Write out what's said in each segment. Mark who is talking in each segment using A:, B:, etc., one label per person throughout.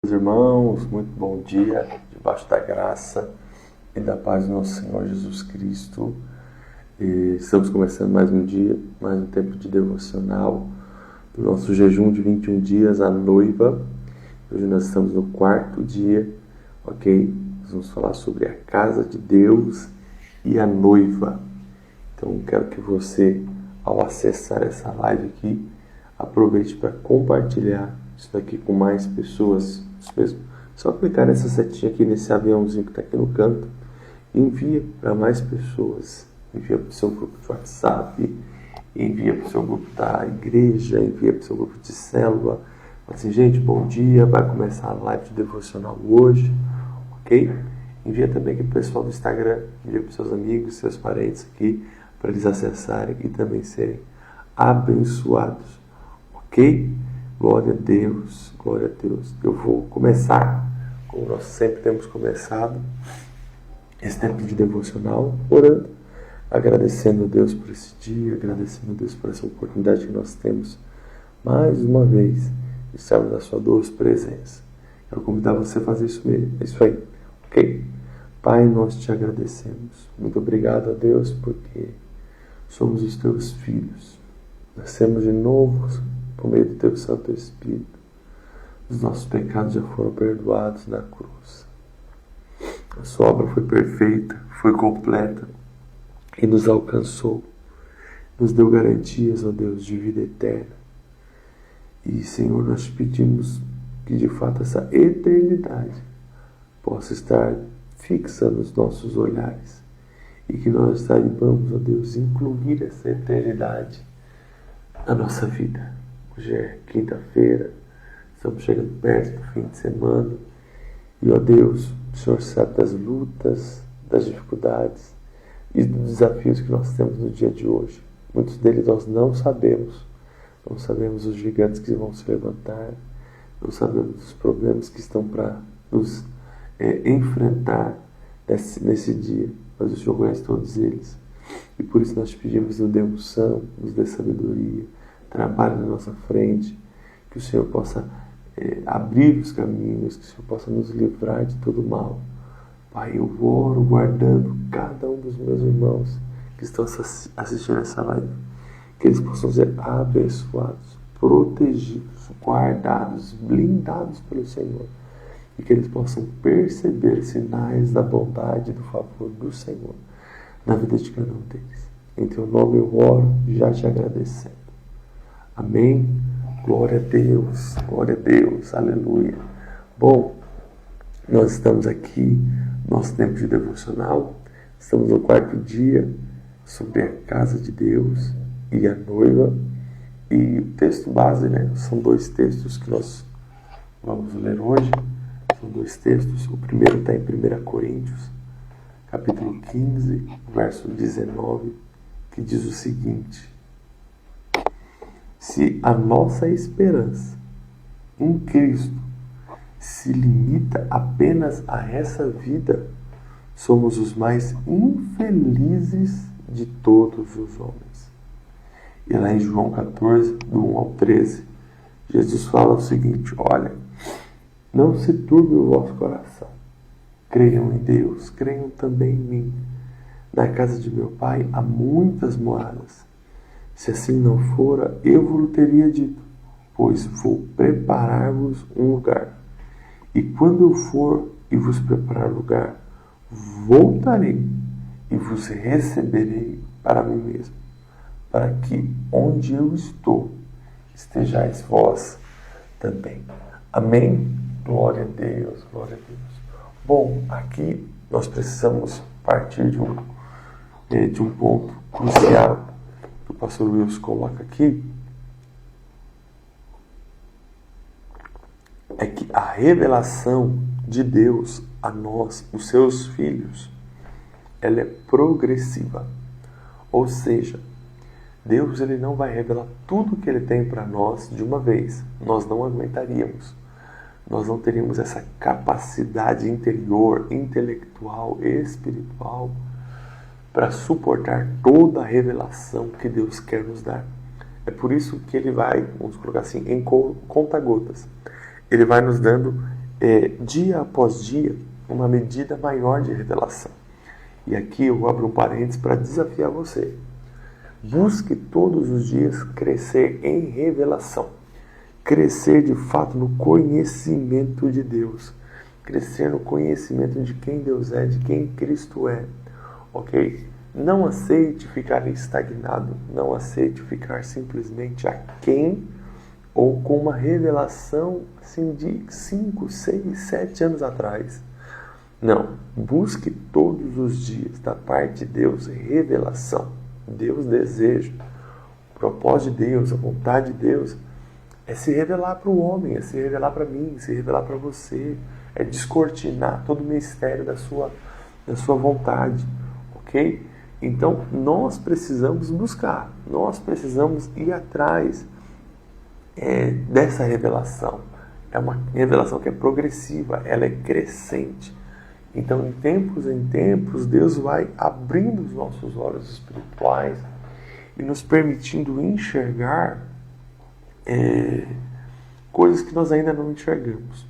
A: Meus irmãos, muito bom dia, debaixo da graça e da paz do nosso Senhor Jesus Cristo. Estamos começando mais um dia, mais um tempo de devocional do nosso jejum de 21 dias, a noiva. Hoje nós estamos no quarto dia, ok? Nós vamos falar sobre a casa de Deus e a noiva. Então quero que você, ao acessar essa live aqui, aproveite para compartilhar isso daqui com mais pessoas. Isso mesmo. Só clicar nessa setinha aqui, nesse aviãozinho que está aqui no canto. Envia para mais pessoas. Envia para o seu grupo de WhatsApp. Envia para o seu grupo da igreja. Envia para o seu grupo de célula. Fala assim, gente, bom dia. Vai começar a live de devocional hoje. Ok? Envia também aqui para o pessoal do Instagram. Envia para os seus amigos, seus parentes aqui. Para eles acessarem e também serem abençoados. Ok? Glória a Deus, glória a Deus. Eu vou começar, como nós sempre temos começado, esse tempo de devocional, orando, agradecendo a Deus por esse dia, agradecendo a Deus por essa oportunidade que nós temos, mais uma vez, de estarmos na sua doce presença. Quero convidar você a fazer isso mesmo, é isso aí, ok? Pai, nós te agradecemos. Muito obrigado a Deus, porque somos os teus filhos. Nascemos de novo, por meio do Teu Santo Espírito. Os nossos pecados já foram perdoados na cruz. A sua obra foi perfeita, foi completa e nos alcançou. Nos deu garantias, ó Deus, de vida eterna. E, Senhor, nós te pedimos que, de fato, essa eternidade possa estar fixa nos nossos olhares e que nós saibamos, ó Deus, incluir essa eternidade na nossa vida. Hoje é quinta-feira, estamos chegando perto do fim de semana e, ó Deus, o Senhor sabe das lutas, das dificuldades e dos desafios que nós temos no dia de hoje. Muitos deles nós não sabemos os gigantes que vão se levantar, não sabemos os problemas que estão para nos enfrentar nesse dia, mas o Senhor conhece todos eles e por isso nós te pedimos, nos dê unção, nos dê sabedoria, trabalhe na nossa frente, que o Senhor possa abrir os caminhos, que o Senhor possa nos livrar de todo mal. Pai, eu oro guardando cada um dos meus irmãos que estão assistindo essa live, que eles possam ser abençoados, protegidos, guardados, blindados pelo Senhor, e que eles possam perceber sinais da bondade e do favor do Senhor na vida de cada um deles. Em Teu nome eu oro, já te agradecendo. Amém? Glória a Deus, aleluia. Bom, nós estamos aqui, nosso tempo de devocional, estamos no quarto dia sobre a casa de Deus e a noiva. E o texto base, são dois textos que nós vamos ler hoje, são dois textos. O primeiro está em 1 Coríntios, capítulo 15, verso 19, que diz o seguinte: se a nossa esperança em Cristo se limita apenas a essa vida, somos os mais infelizes de todos os homens. E lá em João 14, do 1 ao 13, Jesus fala o seguinte: olha, não se turbe o vosso coração. Creiam em Deus, creiam também em mim. Na casa de meu Pai há muitas moradas. Se assim não fora, eu vos teria dito, pois vou preparar-vos um lugar. E quando eu for e vos preparar lugar, voltarei e vos receberei para mim mesmo, para que onde eu estou, estejais vós também. Amém? Glória a Deus, glória a Deus. Bom, aqui nós precisamos partir de um ponto crucial que o pastor Wilson coloca aqui, é que a revelação de Deus a nós, os seus filhos, ela é progressiva. Ou seja, Deus ele não vai revelar tudo que Ele tem para nós de uma vez. Nós não aguentaríamos. Nós não teríamos essa capacidade interior, intelectual, espiritual para suportar toda a revelação que Deus quer nos dar. É por isso que Ele vai, vamos colocar assim, em conta-gotas. Ele vai nos dando dia após dia, uma medida maior de revelação. E aqui eu abro um parênteses para desafiar você. Busque todos os dias crescer em revelação. Crescer de fato no conhecimento de Deus. Crescer no conhecimento de quem Deus é, de quem Cristo é. Ok? Não aceite ficar estagnado. Não aceite ficar simplesmente aquém ou com uma revelação assim, de 5, 6, 7 anos atrás. Não. Busque todos os dias da parte de Deus revelação. Deus deseja. O propósito de Deus, a vontade de Deus é se revelar para o homem, é se revelar para mim, se revelar para você. É descortinar todo o mistério da sua vontade. Ok? Então, nós precisamos buscar. Nós precisamos ir atrás dessa revelação. É uma revelação que é progressiva, ela é crescente. Então, em tempos, Deus vai abrindo os nossos olhos espirituais e nos permitindo enxergar coisas que nós ainda não enxergamos.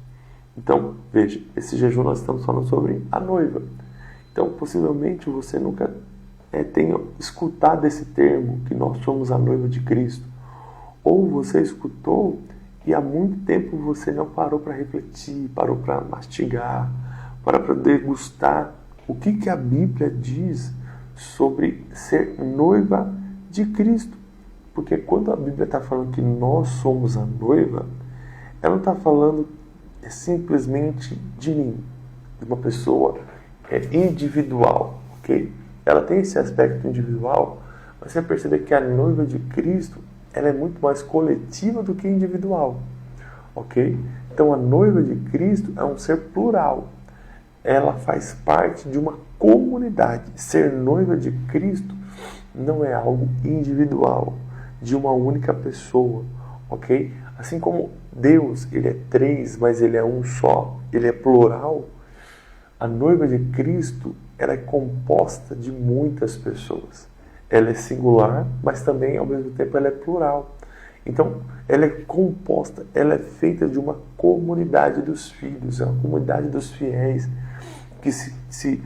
A: Então, veja, esse jejum nós estamos falando sobre a noiva. Então, possivelmente você nunca tenha escutado esse termo, que nós somos a noiva de Cristo. Ou você escutou e há muito tempo você não parou para refletir, parou para mastigar, para degustar o que a Bíblia diz sobre ser noiva de Cristo. Porque quando a Bíblia está falando que nós somos a noiva, ela não está falando simplesmente de mim, de uma pessoa individual. Okay? Ela tem esse aspecto individual, mas você vai perceber que a noiva de Cristo ela é muito mais coletiva do que individual. Ok? Então a noiva de Cristo é um ser plural. Ela faz parte de uma comunidade. Ser noiva de Cristo não é algo individual, de uma única pessoa, ok? Assim como Deus, ele é três, mas ele é um só, ele é plural, a noiva de Cristo, ela é composta de muitas pessoas. Ela é singular, mas também, ao mesmo tempo, ela é plural. Então, ela é composta, ela é feita de uma comunidade dos filhos, é uma comunidade dos fiéis, que se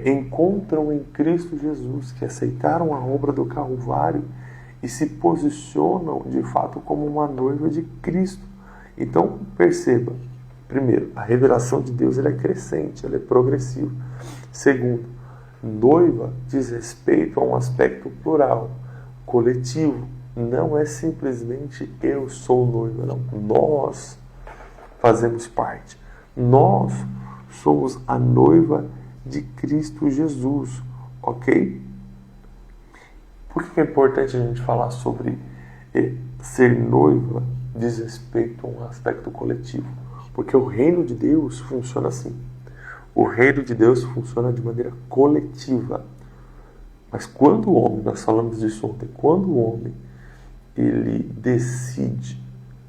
A: encontram em Cristo Jesus, que aceitaram a obra do Calvário e se posicionam de fato como uma noiva de Cristo. Então perceba, primeiro, a revelação de Deus ela é crescente, ela é progressiva. Segundo, noiva diz respeito a um aspecto plural, coletivo. Não é simplesmente eu sou noiva, não. Nós fazemos parte. Nós somos a noiva de Cristo Jesus, ok? Por que é importante a gente falar sobre ser noiva diz respeito a um aspecto coletivo? Porque o reino de Deus funciona assim. O reino de Deus funciona de maneira coletiva. Mas quando o homem, nós falamos disso ontem, quando o homem ele decide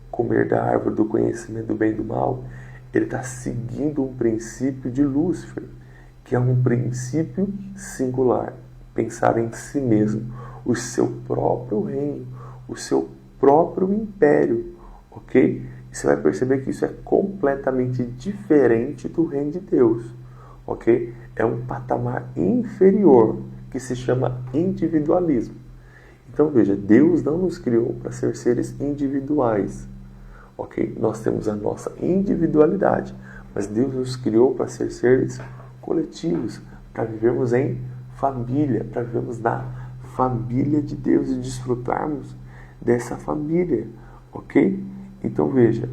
A: comer da árvore do conhecimento do bem e do mal, ele está seguindo um princípio de Lúcifer, que é um princípio singular, pensar em si mesmo, o seu próprio reino, o seu próprio império, ok? E você vai perceber que isso é completamente diferente do reino de Deus, ok? É um patamar inferior, que se chama individualismo. Então veja, Deus não nos criou para ser seres individuais, ok? Nós temos a nossa individualidade, mas Deus nos criou para ser seres coletivos, para vivermos em família, para vivermos na família de Deus e desfrutarmos dessa família, ok? Então veja,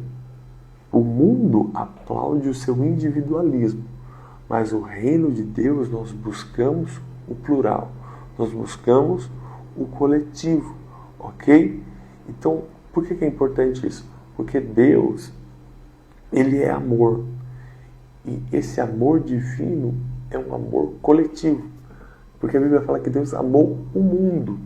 A: o mundo aplaude o seu individualismo, mas o reino de Deus nós buscamos o plural, nós buscamos o coletivo, ok? Então, por que é importante isso? Porque Deus, ele é amor. E esse amor divino é um amor coletivo. Porque a Bíblia fala que Deus amou o mundo.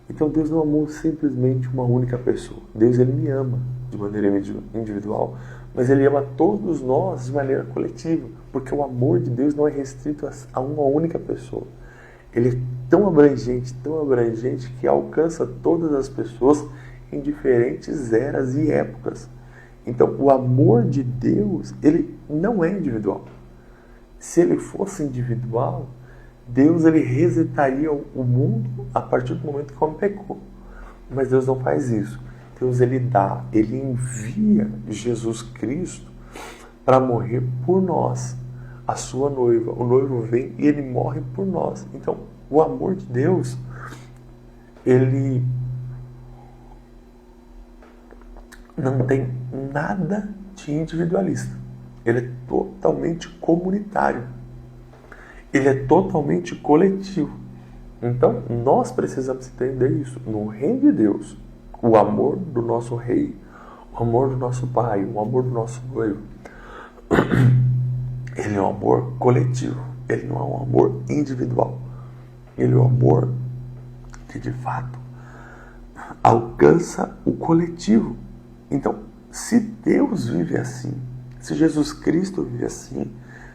A: Então Deus não amou simplesmente uma única pessoa. Deus, ele me ama de maneira individual, mas ele ama todos nós de maneira coletiva. Porque o amor de Deus não é restrito a uma única pessoa. Ele é tão abrangente que alcança todas as pessoas em diferentes eras e épocas. Então, o amor de Deus, ele não é individual. Se ele fosse individual, Deus ele resetaria o mundo a partir do momento que o homem pecou. Mas Deus não faz isso. Deus ele envia Jesus Cristo para morrer por nós, a sua noiva. O noivo vem e ele morre por nós. Então, o amor de Deus, ele não tem nada de individualista. Ele é totalmente comunitário. Ele é totalmente coletivo. Então, nós precisamos entender isso. No reino de Deus, o amor do nosso rei, o amor do nosso pai, o amor do nosso noivo, ele é um amor coletivo. Ele não é um amor individual. Ele é um amor que, de fato, alcança o coletivo. Então, se Deus vive assim, se Jesus Cristo vive assim,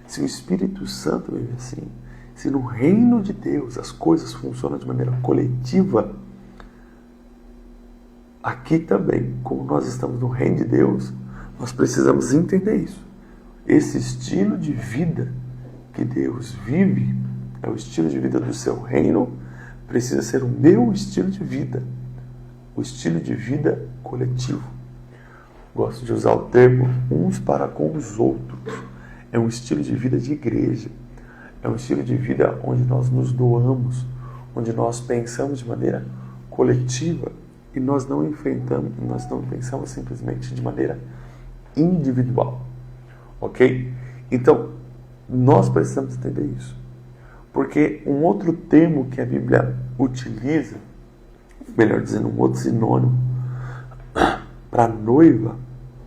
A: se o Espírito Santo vive assim, se no reino de Deus as coisas funcionam de maneira coletiva, aqui também, como nós estamos no reino de Deus, nós precisamos entender isso. Esse estilo de vida que Deus vive, é o estilo de vida do seu reino, precisa ser o meu estilo de vida, o estilo de vida coletivo. Gosto de usar o termo uns para com os outros. É um estilo de vida de igreja. É um estilo de vida onde nós nos doamos, onde nós pensamos de maneira coletiva e nós não pensamos simplesmente de maneira individual. Ok? Então, nós precisamos entender isso. Porque um outro termo que a Bíblia utiliza, melhor dizendo, um outro sinônimo para noiva,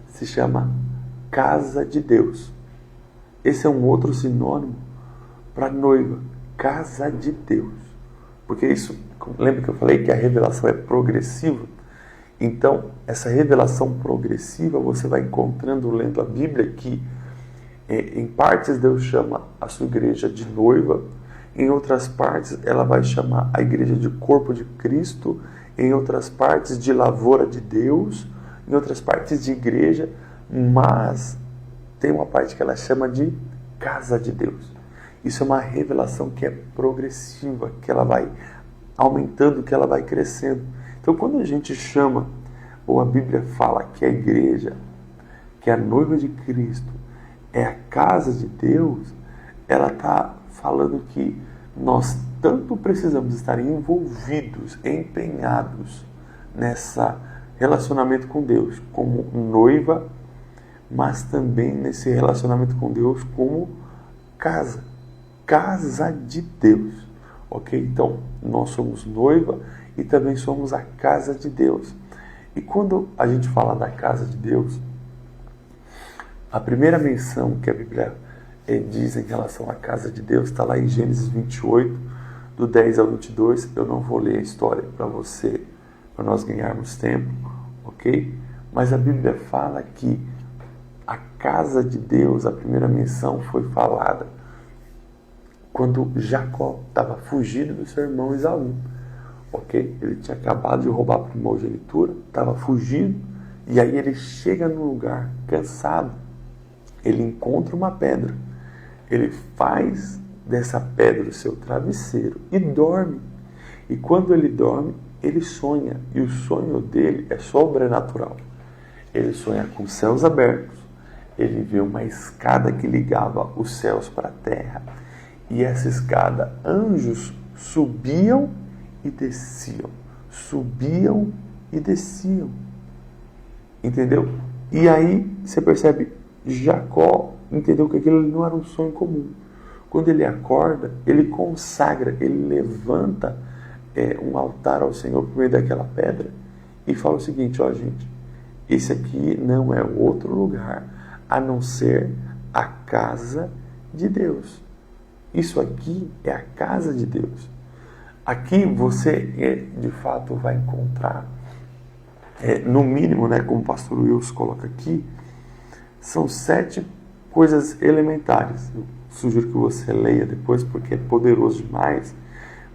A: se chama casa de Deus. Esse é um outro sinônimo para noiva, casa de Deus. Porque isso, lembra que eu falei que a revelação é progressiva? Então, essa revelação progressiva você vai encontrando lendo a Bíblia que em partes Deus chama a sua igreja de noiva, em outras partes ela vai chamar a igreja de corpo de Cristo, em outras partes de lavoura de Deus, em outras partes de igreja, mas tem uma parte que ela chama de casa de Deus. Isso é uma revelação que é progressiva, que ela vai aumentando, que ela vai crescendo. Então, quando a gente chama, ou a Bíblia fala que a igreja, que a noiva de Cristo é a casa de Deus, ela está falando que nós tanto precisamos estar envolvidos, empenhados nessa relacionamento com Deus, como noiva, mas também nesse relacionamento com Deus como casa de Deus, ok? Então, nós somos noiva e também somos a casa de Deus. E quando a gente fala da casa de Deus, a primeira menção que a Bíblia diz em relação à casa de Deus está lá em Gênesis 28, do 10 ao 22. Eu não vou ler a história para você, para nós ganharmos tempo, ok? Mas a Bíblia fala que a casa de Deus, a primeira menção foi falada quando Jacó estava fugindo do seu irmão Esaú, ok? Ele tinha acabado de roubar a primogenitura, estava fugindo, e aí ele chega num lugar cansado, ele encontra uma pedra, ele faz dessa pedra o seu travesseiro e dorme. E quando ele dorme, ele sonha, e o sonho dele é sobrenatural. Ele sonha com os céus abertos, ele vê uma escada que ligava os céus para a terra, e essa escada, anjos subiam e desciam, subiam e desciam, entendeu? E aí você percebe, Jacó entendeu que aquilo não era um sonho comum. Quando ele acorda, ele consagra, ele levanta um altar ao Senhor por meio daquela pedra e fala o seguinte: ó gente, esse aqui não é outro lugar a não ser a casa de Deus. Isso aqui é a casa de Deus. Aqui você de fato vai encontrar, no mínimo, né, como o pastor Wilson coloca aqui, são 7 coisas elementares. Eu sugiro que você leia depois porque é poderoso demais.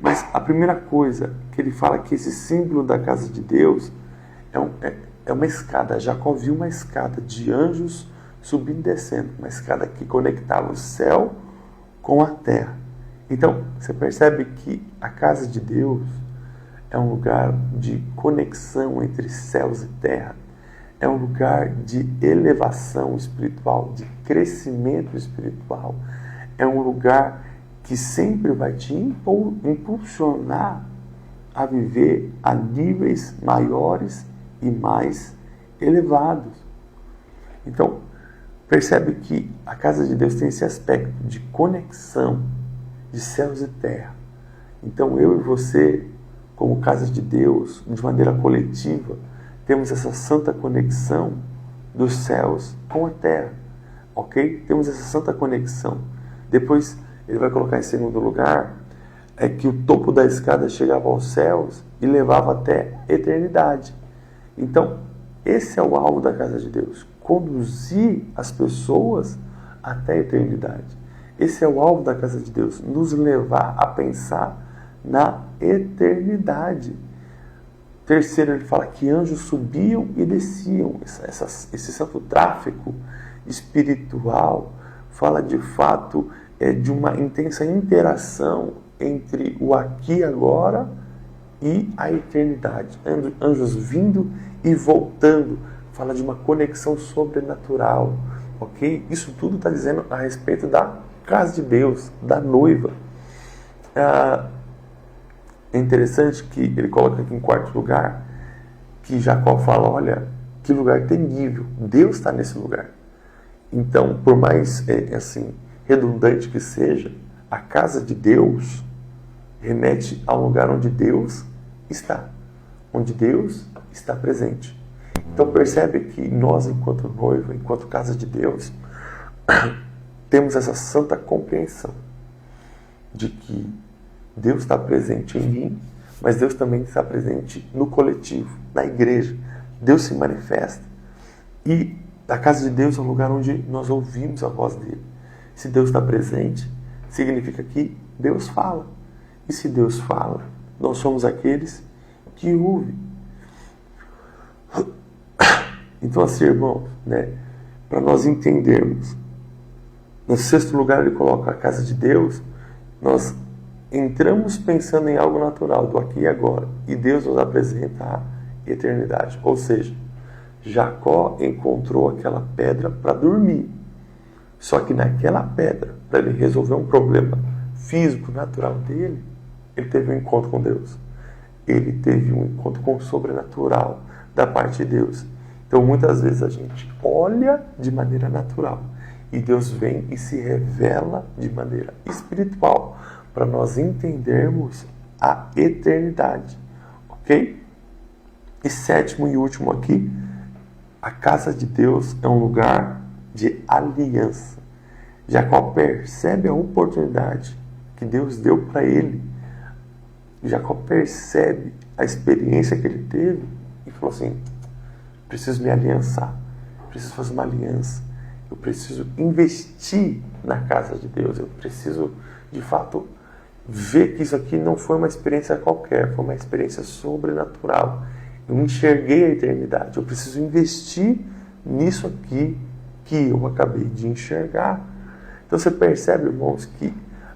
A: Mas a primeira coisa que ele fala que esse símbolo da casa de Deus é é uma escada. Jacó viu uma escada de anjos subindo e descendo, uma escada que conectava o céu com a terra. Então, você percebe que a casa de Deus é um lugar de conexão entre céus e terra. É um lugar de elevação espiritual, de crescimento espiritual. É um lugar que sempre vai te impulsionar a viver a níveis maiores e mais elevados. Então, percebe que a casa de Deus tem esse aspecto de conexão de céus e terra. Então, eu e você, como casa de Deus, de maneira coletiva, temos essa santa conexão dos céus com a terra, ok? Temos essa santa conexão. Depois, ele vai colocar em segundo lugar, é que o topo da escada chegava aos céus e levava até a eternidade. Então, esse é o alvo da casa de Deus, conduzir as pessoas até a eternidade. Esse é o alvo da casa de Deus, nos levar a pensar na eternidade. Terceiro, ele fala que anjos subiam e desciam. Esse santo tráfego espiritual fala de fato de uma intensa interação entre o aqui e agora e a eternidade. Anjos vindo e voltando. Fala de uma conexão sobrenatural. Ok? Isso tudo está dizendo a respeito da casa de Deus, da noiva. É interessante que ele coloca aqui em quarto lugar que Jacó fala, olha, que lugar terrível, Deus está nesse lugar. Então, por mais redundante que seja, a casa de Deus remete a um lugar onde Deus está presente. Então percebe que nós, enquanto noiva, enquanto casa de Deus, temos essa santa compreensão de que Deus está presente em mim, mas Deus também está presente no coletivo, na igreja. Deus se manifesta. E a casa de Deus é um lugar onde nós ouvimos a voz dele. Se Deus está presente, significa que Deus fala. E se Deus fala, nós somos aqueles que ouvem. Então, assim, irmãos, para nós entendermos, no sexto lugar ele coloca a casa de Deus, nós entramos pensando em algo natural, do aqui e agora, e Deus nos apresenta a eternidade. Ou seja, Jacó encontrou aquela pedra para dormir. Só que naquela pedra, para ele resolver um problema físico, natural dele, ele teve um encontro com Deus. Ele teve um encontro com o sobrenatural da parte de Deus. Então, muitas vezes a gente olha de maneira natural e Deus vem e se revela de maneira espiritual para nós entendermos a eternidade, ok? E sétimo e último aqui, a casa de Deus é um lugar de aliança. Jacó percebe a oportunidade que Deus deu para ele. Jacó percebe a experiência que ele teve e falou assim, preciso me aliançar, preciso fazer uma aliança, eu preciso investir na casa de Deus, eu preciso, de fato, ver que isso aqui não foi uma experiência qualquer, foi uma experiência sobrenatural. Eu enxerguei a eternidade, eu preciso investir nisso aqui que eu acabei de enxergar. Então você percebe, irmãos, que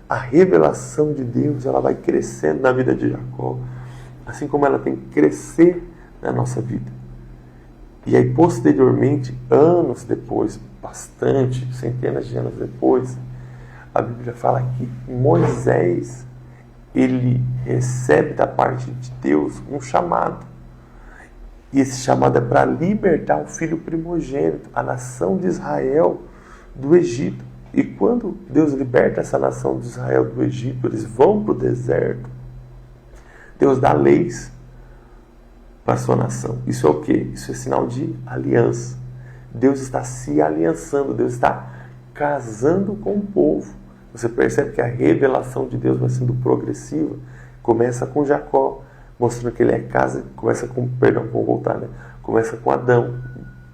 A: a revelação de Deus ela vai crescendo na vida de Jacó, assim como ela tem que crescer na nossa vida. E aí, posteriormente, anos depois, bastante, centenas de anos depois, a Bíblia fala que Moisés, ele recebe da parte de Deus um chamado. E esse chamado é para libertar o filho primogênito, a nação de Israel, do Egito. E quando Deus liberta essa nação de Israel do Egito, eles vão para o deserto. Deus dá leis para a sua nação. Isso é o quê? Isso é sinal de aliança. Deus está se aliançando, Deus está casando com o povo. Você percebe que a revelação de Deus vai sendo progressiva. Começa com Jacó, mostrando que ele é casa, começa com Adão,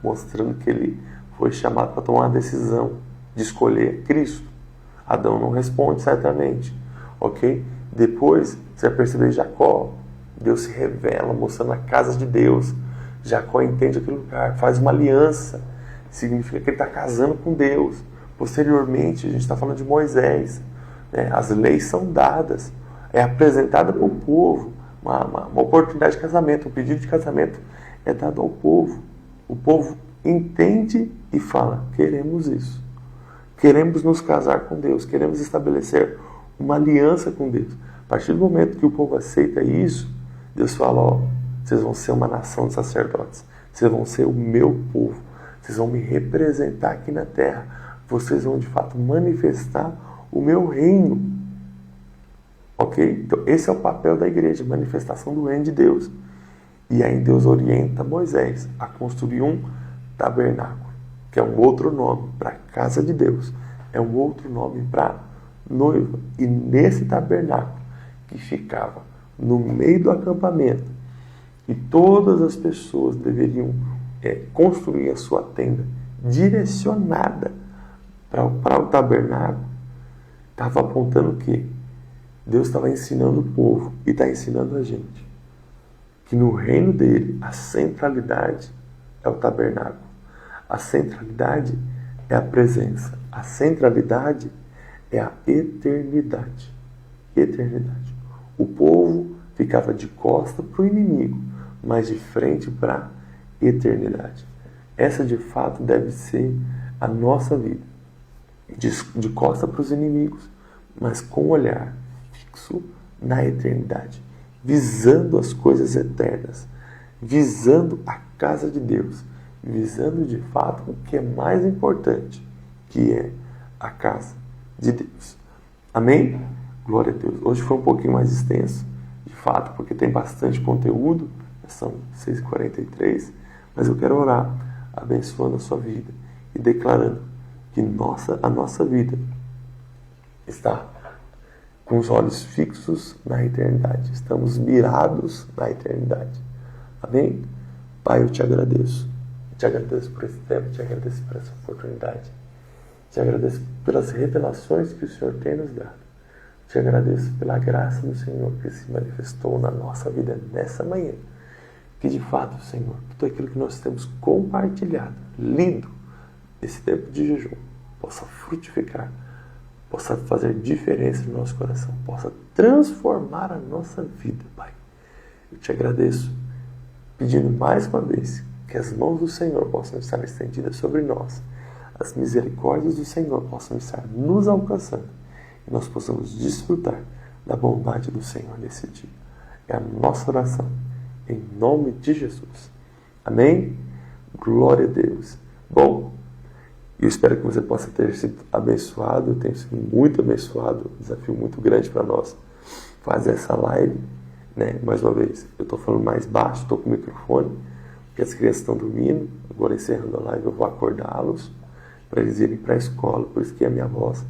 A: mostrando que ele foi chamado para tomar a decisão de escolher Cristo. Adão não responde certamente, ok? Depois, você vai perceber Jacó, Deus se revela, mostrando a casa de Deus. Jacó entende aquele lugar, faz uma aliança, significa que ele está casando com Deus. Posteriormente, a gente está falando de Moisés, né? As leis são dadas, é apresentada para o povo, uma oportunidade de casamento, um pedido de casamento é dado ao povo. O povo entende e fala: queremos isso, queremos nos casar com Deus, queremos estabelecer uma aliança com Deus. A partir do momento que o povo aceita isso, Deus fala: ó, vocês vão ser uma nação de sacerdotes, vocês vão ser o meu povo, vocês vão me representar aqui na terra, vocês vão de fato manifestar o meu reino. Ok? Então esse é o papel da igreja, manifestação do reino de Deus. E aí Deus orienta Moisés a construir um tabernáculo, que é um outro nome para a casa de Deus, é um outro nome para noiva. E nesse tabernáculo que ficava no meio do acampamento, e todas as pessoas deveriam construir a sua tenda direcionada para o tabernáculo, estava apontando o quê? Deus estava ensinando o povo e está ensinando a gente que no reino dele a centralidade é o tabernáculo, a centralidade é a presença, a centralidade é a eternidade. Eternidade. O povo ficava de costa para o inimigo, mas de frente para a eternidade. Essa de fato deve ser a nossa vida. De costa para os inimigos, mas com o olhar fixo na eternidade, visando as coisas eternas, visando a casa de Deus, visando de fato o que é mais importante, que é a casa de Deus. Amém? Glória a Deus. Hoje foi um pouquinho mais extenso, de fato, porque tem bastante conteúdo, são 6h43, mas eu quero orar abençoando a sua vida e declarando que a nossa vida está com os olhos fixos na eternidade. Estamos mirados na eternidade. Amém? Pai, eu te agradeço. Te agradeço por esse tempo, te agradeço por essa oportunidade. Te agradeço pelas revelações que o Senhor tem nos dado. Te agradeço pela graça do Senhor que se manifestou na nossa vida nessa manhã. Que de fato, Senhor, tudo aquilo que nós temos compartilhado, lido, esse tempo de jejum, possa frutificar, possa fazer diferença no nosso coração, possa transformar a nossa vida, Pai. Eu te agradeço, pedindo mais uma vez que as mãos do Senhor possam estar estendidas sobre nós, as misericórdias do Senhor possam estar nos alcançando e nós possamos desfrutar da bondade do Senhor nesse dia. É a nossa oração, em nome de Jesus. Amém? Glória a Deus. Bom, eu espero que você possa ter sido abençoado. Eu tenho sido muito abençoado. Um desafio muito grande para nós fazer essa live, né? Mais uma vez, eu estou falando mais baixo, estou com o microfone, porque as crianças estão dormindo. Agora, encerrando a live, eu vou acordá-los para eles irem para a escola. Por isso que a minha voz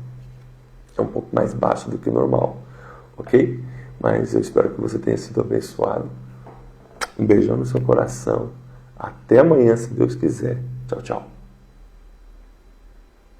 A: é um pouco mais baixa do que o normal. Ok? Mas eu espero que você tenha sido abençoado. Um beijão no seu coração. Até amanhã, se Deus quiser. Tchau, tchau.